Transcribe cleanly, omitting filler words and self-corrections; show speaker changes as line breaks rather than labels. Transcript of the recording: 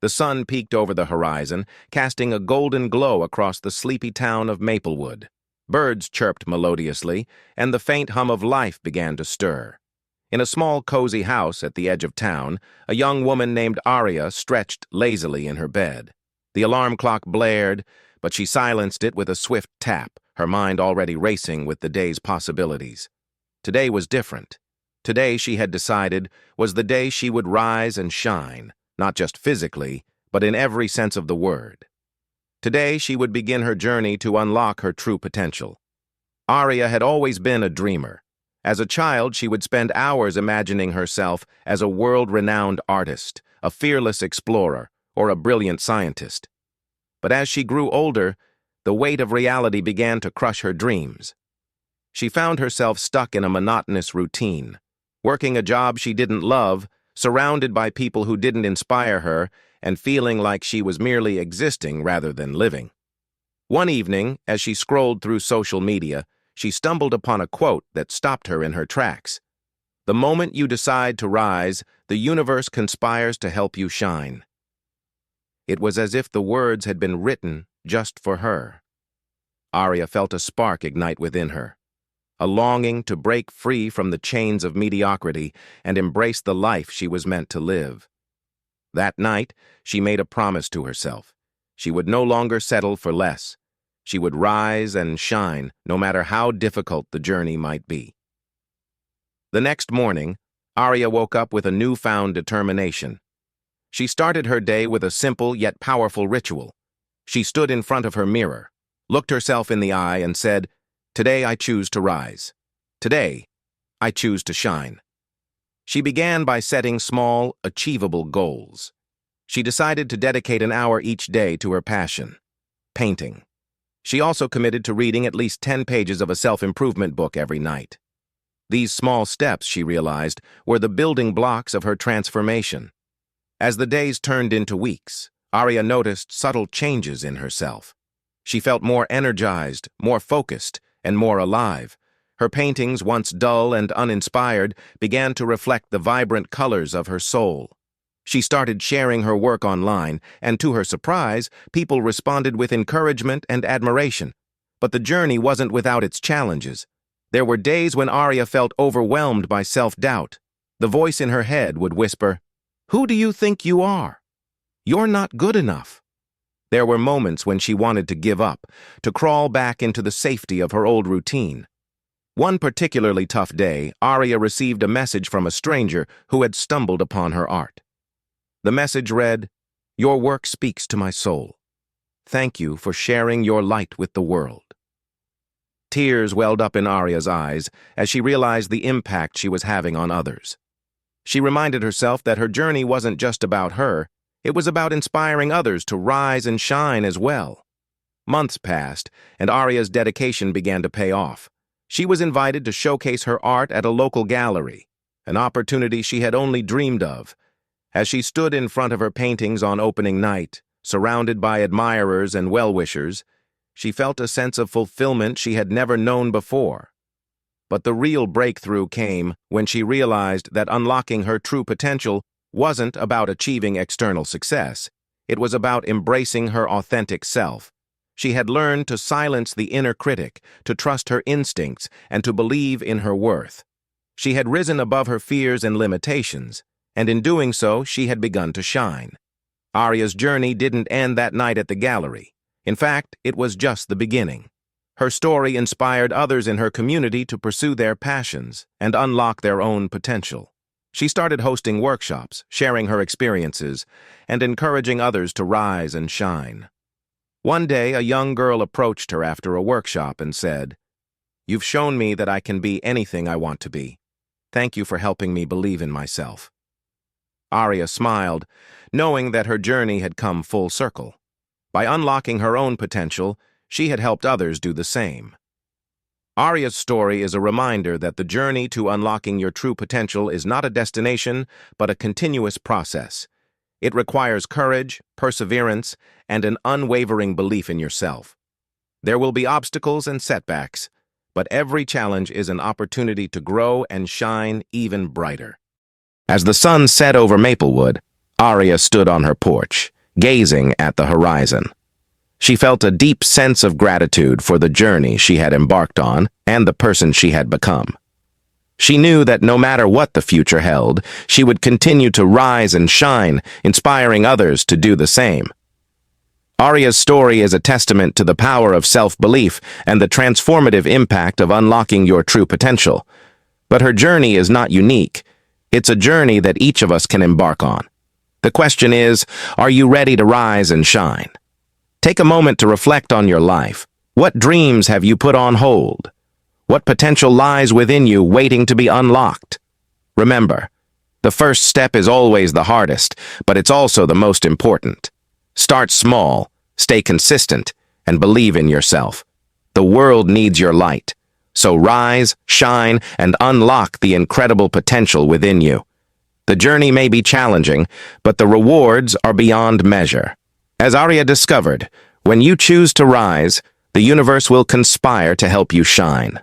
The sun peeked over the horizon, casting a golden glow across the sleepy town of Maplewood. Birds chirped melodiously, and the faint hum of life began to stir. In a small, cozy house at the edge of town, a young woman named Aria stretched lazily in her bed. The alarm clock blared, but she silenced it with a swift tap, her mind already racing with the day's possibilities. Today was different. Today, she had decided, was the day she would rise and shine, not just physically, but in every sense of the word. Today, she would begin her journey to unlock her true potential. Aria had always been a dreamer. As a child, she would spend hours imagining herself as a world-renowned artist, a fearless explorer, or a brilliant scientist. But as she grew older, the weight of reality began to crush her dreams. She found herself stuck in a monotonous routine, working a job she didn't love, surrounded by people who didn't inspire her, and feeling like she was merely existing rather than living. One evening, as she scrolled through social media, she stumbled upon a quote that stopped her in her tracks. "The moment you decide to rise, the universe conspires to help you shine." It was as if the words had been written just for her. Aria felt a spark ignite within her, a longing to break free from the chains of mediocrity and embrace the life she was meant to live. That night, she made a promise to herself. She would no longer settle for less. She would rise and shine, no matter how difficult the journey might be. The next morning, Aria woke up with a newfound determination. She started her day with a simple yet powerful ritual. She stood in front of her mirror, looked herself in the eye, and said, "Today I choose to rise. Today, I choose to shine." She began by setting small, achievable goals. She decided to dedicate an hour each day to her passion, painting. She also committed to reading at least 10 pages of a self-improvement book every night. These small steps, she realized, were the building blocks of her transformation. As the days turned into weeks, Aria noticed subtle changes in herself. She felt more energized, more focused, and more alive. Her paintings, once dull and uninspired, began to reflect the vibrant colors of her soul. She started sharing her work online, and to her surprise, people responded with encouragement and admiration. But the journey wasn't without its challenges. There were days when Aria felt overwhelmed by self-doubt. The voice in her head would whisper, "Who do you think you are? You're not good enough." There were moments when she wanted to give up, to crawl back into the safety of her old routine. One particularly tough day, Aria received a message from a stranger who had stumbled upon her art. The message read, "Your work speaks to my soul. Thank you for sharing your light with the world." Tears welled up in Aria's eyes as she realized the impact she was having on others. She reminded herself that her journey wasn't just about her, it was about inspiring others to rise and shine as well. Months passed, and Aria's dedication began to pay off. She was invited to showcase her art at a local gallery, an opportunity she had only dreamed of. As she stood in front of her paintings on opening night, surrounded by admirers and well-wishers, she felt a sense of fulfillment she had never known before. But the real breakthrough came when she realized that unlocking her true potential wasn't about achieving external success. It was about embracing her authentic self. She had learned to silence the inner critic, to trust her instincts, and to believe in her worth. She had risen above her fears and limitations, and in doing so, she had begun to shine. Aria's journey didn't end that night at the gallery. In fact, it was just the beginning. Her story inspired others in her community to pursue their passions and unlock their own potential. She started hosting workshops, sharing her experiences, and encouraging others to rise and shine. One day, a young girl approached her after a workshop and said, "You've shown me that I can be anything I want to be. Thank you for helping me believe in myself." Aria smiled, knowing that her journey had come full circle. By unlocking her own potential, she had helped others do the same. Aria's story is a reminder that the journey to unlocking your true potential is not a destination, but a continuous process. It requires courage, perseverance, and an unwavering belief in yourself. There will be obstacles and setbacks, but every challenge is an opportunity to grow and shine even brighter. As the sun set over Maplewood, Aria stood on her porch. gazing at the horizon. She felt a deep sense of gratitude for the journey she had embarked on and the person she had become. She knew that no matter what the future held, she would continue to rise and shine, inspiring others to do the same. Arya's story is a testament to the power of self-belief and the transformative impact of unlocking your true potential. But her journey is not unique. It's a journey that each of us can embark on. The question is, are you ready to rise and shine? Take a moment to reflect on your life. What dreams have you put on hold? What potential lies within you waiting to be unlocked? Remember, the first step is always the hardest, but it's also the most important. Start small, stay consistent, and believe in yourself. The world needs your light. So rise, shine, and unlock the incredible potential within you. The journey may be challenging, but the rewards are beyond measure. As Arya discovered, when you choose to rise, the universe will conspire to help you shine.